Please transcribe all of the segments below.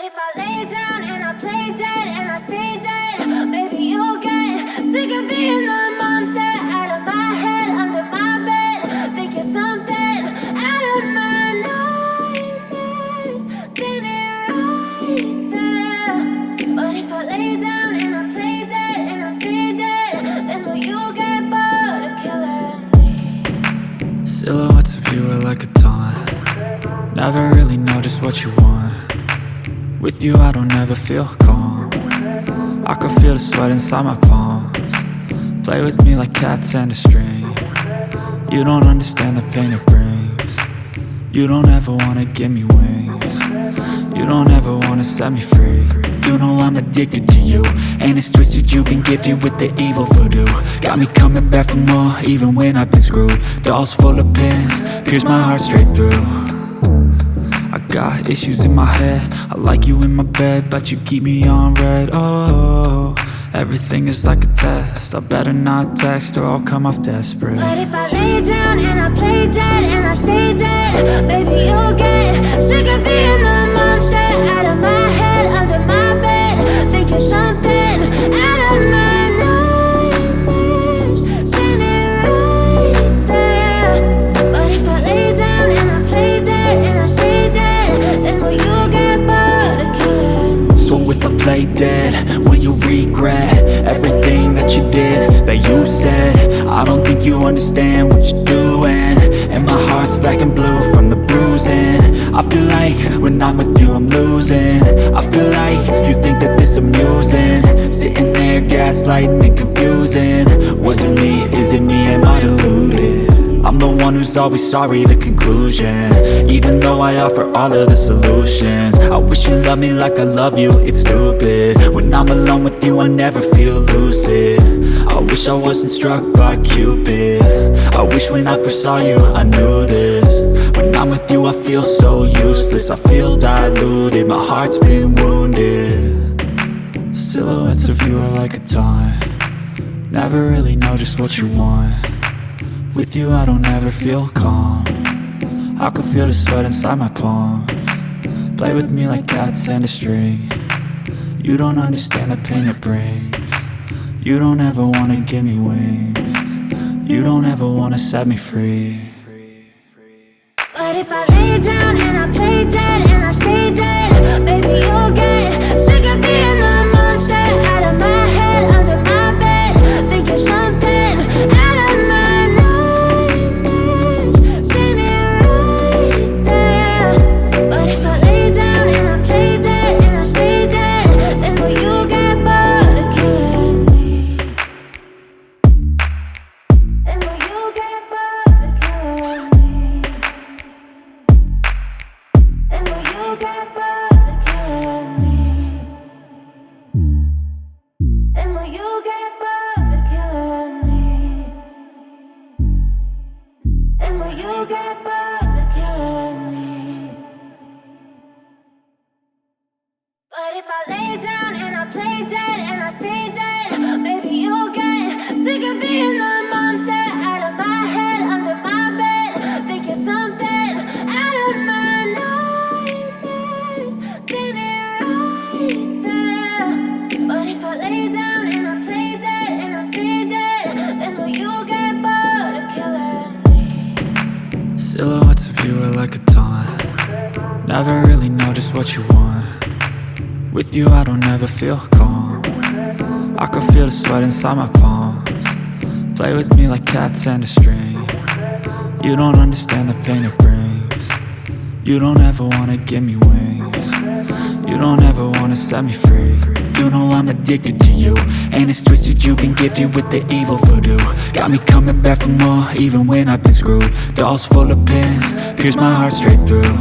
if I lay down and I play dead and I stay dead, maybe you'll get sick of being the monster out of my head, under my bed. Think you're something out of my nightmares, standing right there. But if I lay down and I play dead and I stay dead, then will you get bored of killing me? Silhouettes of you are like a taunt. Never really know just what you want. With you I don't ever feel calm. I can feel the sweat inside my palms. Play with me like cats and a string. You don't understand the pain it brings. You don't ever wanna give me wings. You don't ever wanna set me free. You know I'm addicted to you, and it's twisted, you've been gifted with the evil voodoo. Got me coming back for more, even when I've been screwed. Dolls full of pins, pierce my heart straight through. I got issues in my head, I like you in my bed, but you keep me on red. Oh, everything is like a test, I better not text or I'll come off desperate. But if I lay down and I play dead and I stay dead, baby you'll get sick of being the monster out of my head, under my bed. Think you're something out of my nightmares, standing right there. But if I lay down and I play dead and I stay dead, then will you get bored of killing me? So if I play dead, will you regret everything that you did, that you said? I don't think you understand what you're doing, and my heart's black and blue from the bruising. I feel like when I'm with you I'm losing. I feel like you think that this amusing, sitting there gaslighting and confusing. Was it me? Is it me? Am I deluded? I'm the one who's always sorry, the conclusion, even though I offer all of the solutions. I wish you loved me like I love you, it's stupid. When I'm alone with you I never feel lucid. I wish I wasn't struck by Cupid. I wish when I first saw you I knew this. When I'm with you I feel so useless, I feel diluted, my heart's been wounded. Silhouettes of you are like a taunt. Never really know just what you want. With you I don't ever feel calm. I can feel the sweat inside my palms. Play with me like cats and a string. You don't understand the pain it brings. You don't ever wanna give me wings. You don't ever wanna set me free. But if I lay down and I play dead and I stay dead, baby you'll get sick of being the monster out of my head, under my bed. Think you're something out of my nightmares, standing right there. But if I lay down and I play dead and I stay dead, then will you get bored of killing me? Then will you get bored of killing me? Then will you get bored of killing me? Then will you get bored of killing me? Then will you get bored of killing me? But if I lay down and I play dead and I stay dead, maybe you'll get sick of being the monster out of my head, under my bed. Think you're something out of my nightmares, standing right there. But if I lay down and I play dead and I stay dead, then will you get bored of killing me? Silhouettes of you are like a taunt. Never really know just what you want. With you I don't ever feel calm. I can feel the sweat inside my palms. Play with me like cats and a string. You don't understand the pain it brings. You don't ever wanna give me wings. You don't ever wanna set me free. You know I'm addicted to you, and it's twisted, you've been gifted with the evil voodoo. Got me coming back for more, even when I've been screwed. Dolls full of pins, pierce my heart straight through.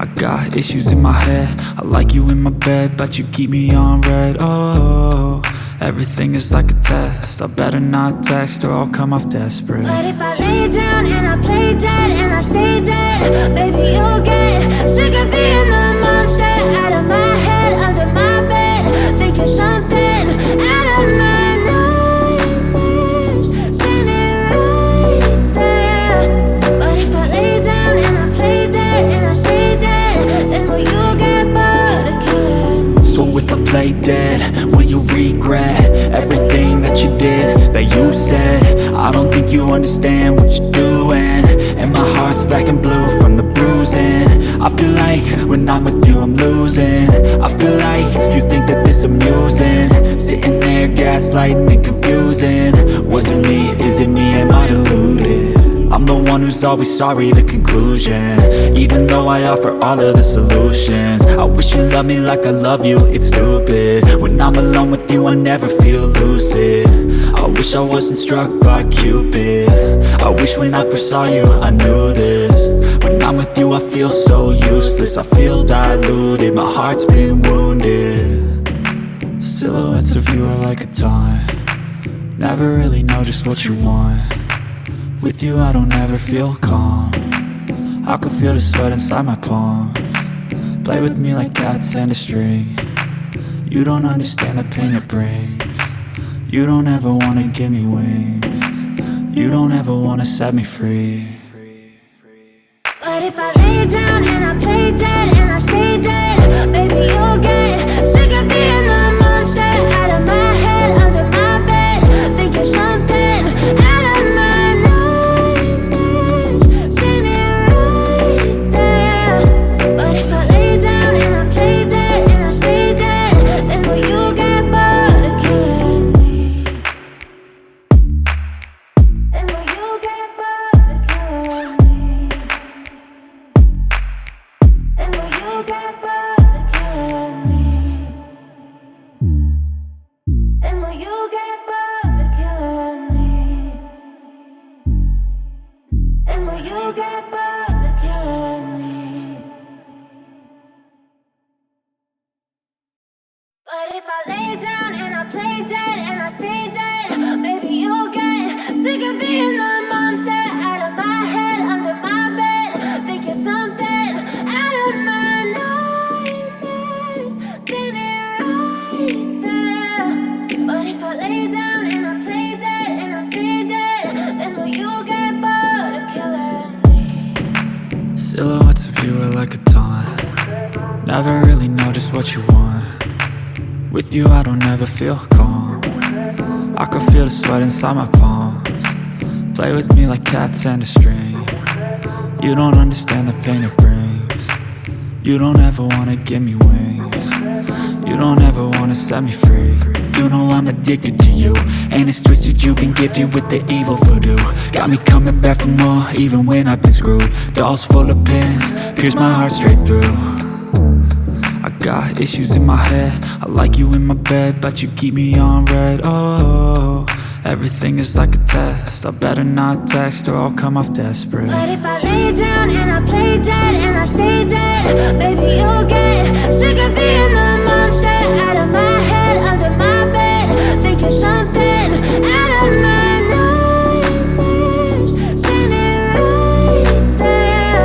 I got issues in my head, I like you in my bed, but you keep me on red. Oh, everything is like a test, I better not text or I'll come off desperate. But if I lay down and I play dead and I stay dead, baby you'll get sick of being the monster out of my head, under my bed. Think you're something out of my nightmares, standing right there. But if I lay down and I play dead and I stay dead, then will you get bored? play dead, will you regret everything that you did, that you said? I don't think you understand what you're doing, and my heart's black and blue from the bruising. I feel like when I'm with you I'm losing. I feel like you think that this amusing, sitting there gaslighting and confusing. Was it me? Is it me? Am I deluded? I'm the one who's always sorry, the conclusion, even though I offer all of the solutions. I wish you loved me like I love you, it's stupid. When I'm alone with you I never feel lucid. I wish I wasn't struck by Cupid. I wish when I first saw you I knew this. When I'm with you I feel so useless, I feel diluted, my heart's been wounded. Silhouettes of you are like a taunt, never really know just what you want. With you I don't ever feel calm, I can feel the sweat inside my palms. Play with me like cats and a string. You don't understand the pain it brings. You don't ever wanna give me wings. You don't ever wanna set me free. But if I lay down and I play dead and I stay dead, baby you'll get sick of being the monster out of my head, under my bed, thinking something out of my nightmares. See me right there. But if I lay down and I play dead and I stay dead, then will you get bored of killing me? Then will you get bored of killing me? And will you get bored of killing me? And will you get bored of killing me? And will you get bored of killing me? But if I lay down and I play dead and I stay dead, baby you'll get sick of being the monster out of my head, under my bed, thinking something out of my nightmares. See me right there. But if I lay down and I play dead and I stay dead, then will you get bored of killing me? Silhouettes of you are like a taunt, never really know just what you want. With you I don't ever feel calm, I can feel the sweat inside my palms. Play with me like cats and a string. You don't understand the pain it brings. You don't ever wanna give me wings. You don't ever wanna set me free. You know I'm addicted to you, and it's twisted, you've been gifted with the evil voodoo. Got me coming back for more, even when I've been screwed. Dolls full of pins, pierce my heart straight through. I got issues in my head, I like you in my bed, but you keep me on red. Oh, everything is like a test, I better not text or I'll come off desperate. But if I lay down and I play dead and I stay dead, baby you'll get sick of being the monster out of my head, under my bed, thinking something out of my nightmares. See me right there.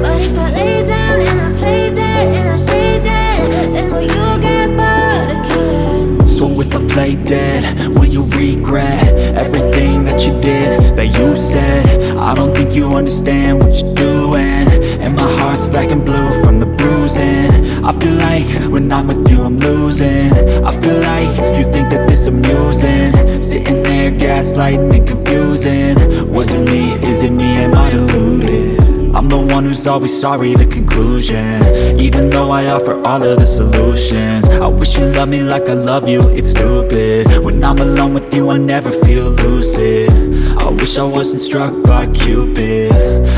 But if I lay down and I play dead and I stay dead, then will you get bored of killing me? So if I play dead, will you regret everything that you did, that you said? I don't think you understand what you're doing, and my heart's black and blue from the bruising. I feel like when I'm with you I'm losing. I feel like you think that this amusing, sitting there gaslighting and confusing. Was it me? Is it me? Am I deluded? I'm the one who's always sorry, the conclusion, even though I offer all of the solutions. I wish you loved me like I love you, it's stupid. When I'm alone with you I never feel lucid. I wish I wasn't struck by Cupid.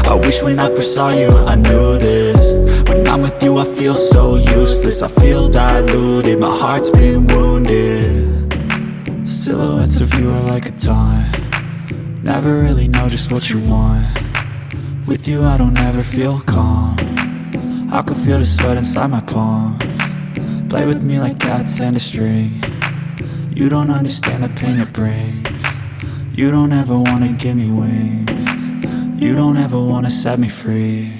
I wish when I first saw you I knew this. When I'm with you I feel so useless, I feel diluted, my heart's been wounded. Silhouettes of you are like a taunt, never really know just what you want. With you I don't ever feel calm, I can feel the sweat inside my palms. Play with me like cats and a string. You don't understand the pain it brings. You don't ever wanna give me wings. You don't ever wanna set me free.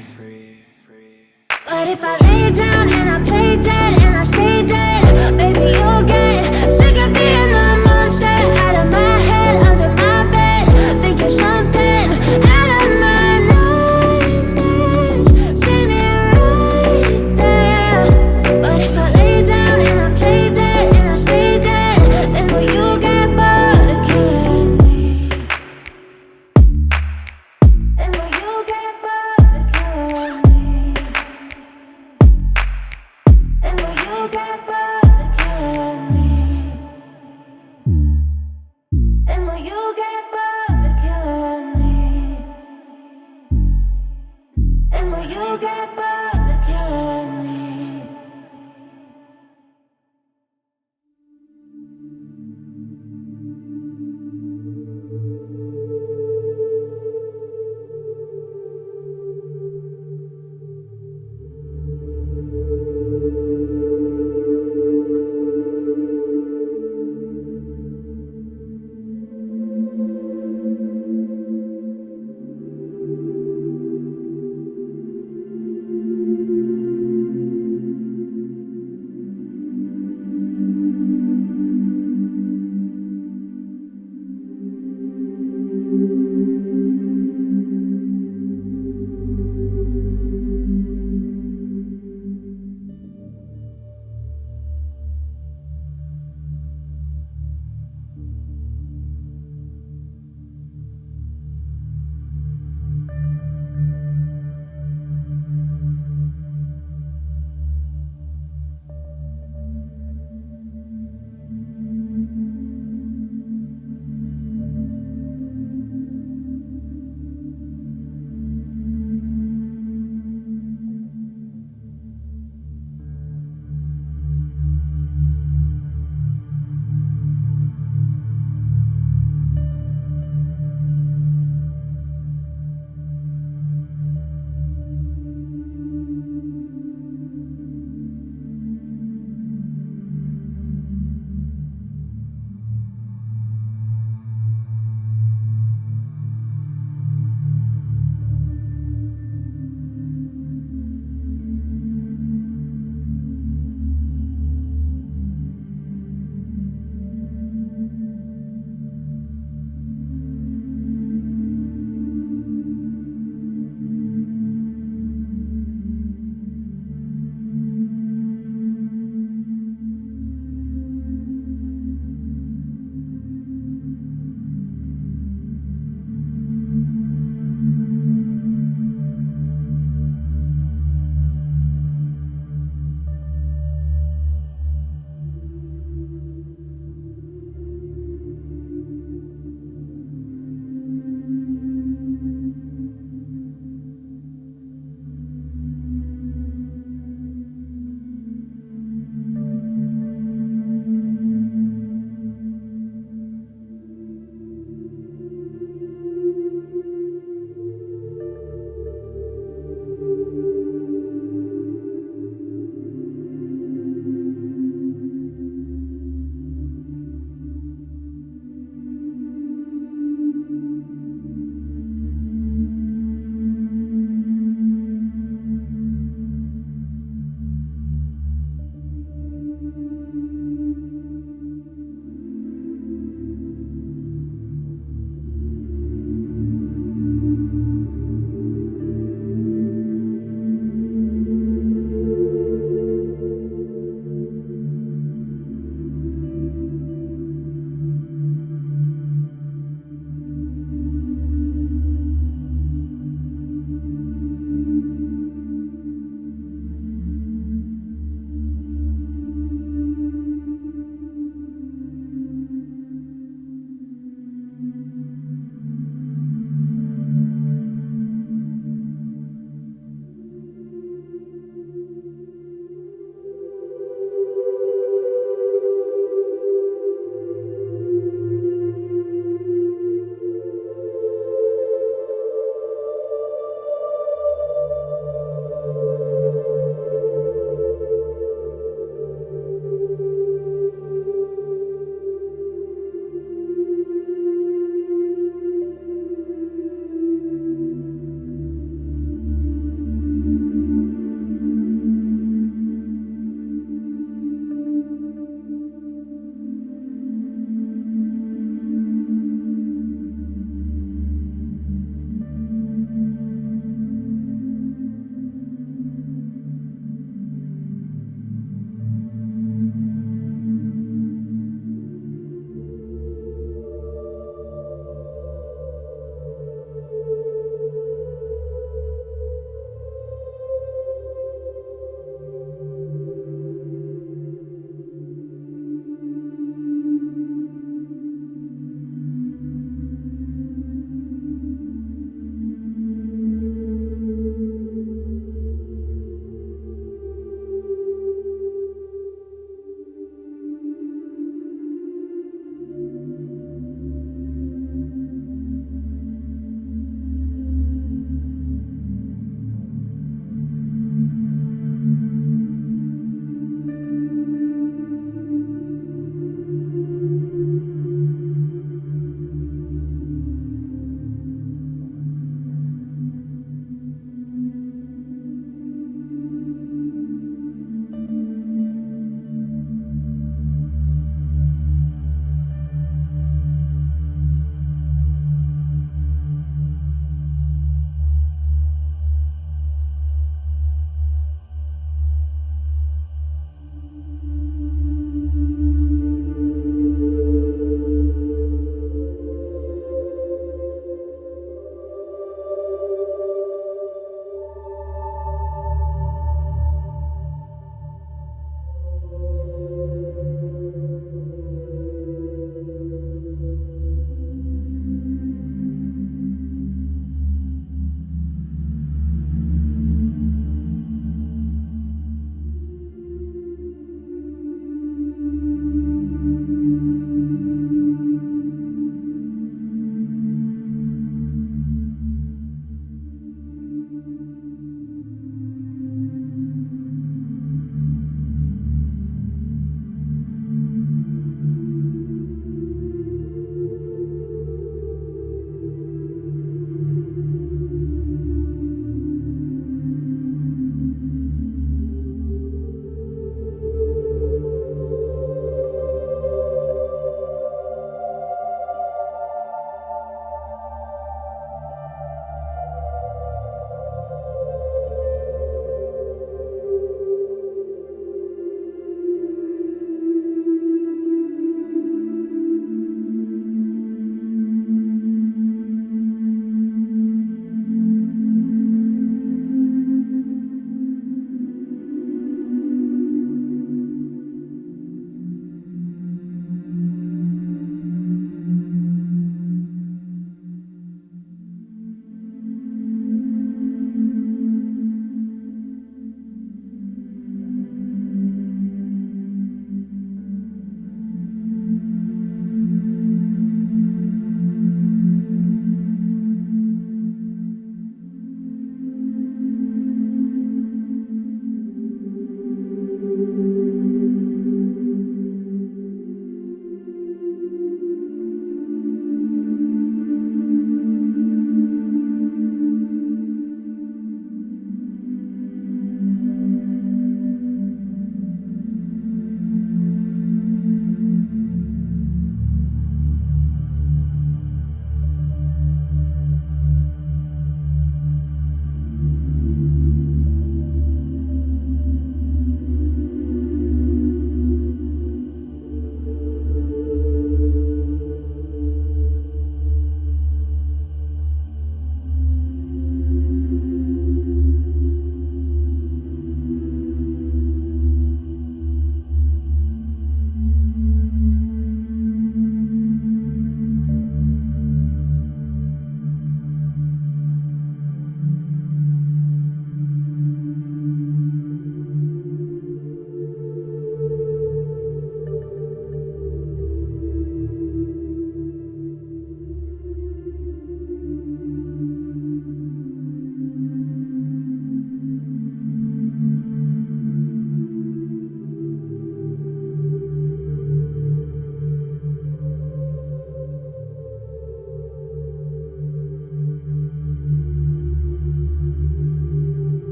But if I lay down and I play dead and I stay dead, baby you'll get sick of being the monster out of my head, under my bed, thinking something out of my nightmares. See me right there. But if I lay down and I play dead you get, but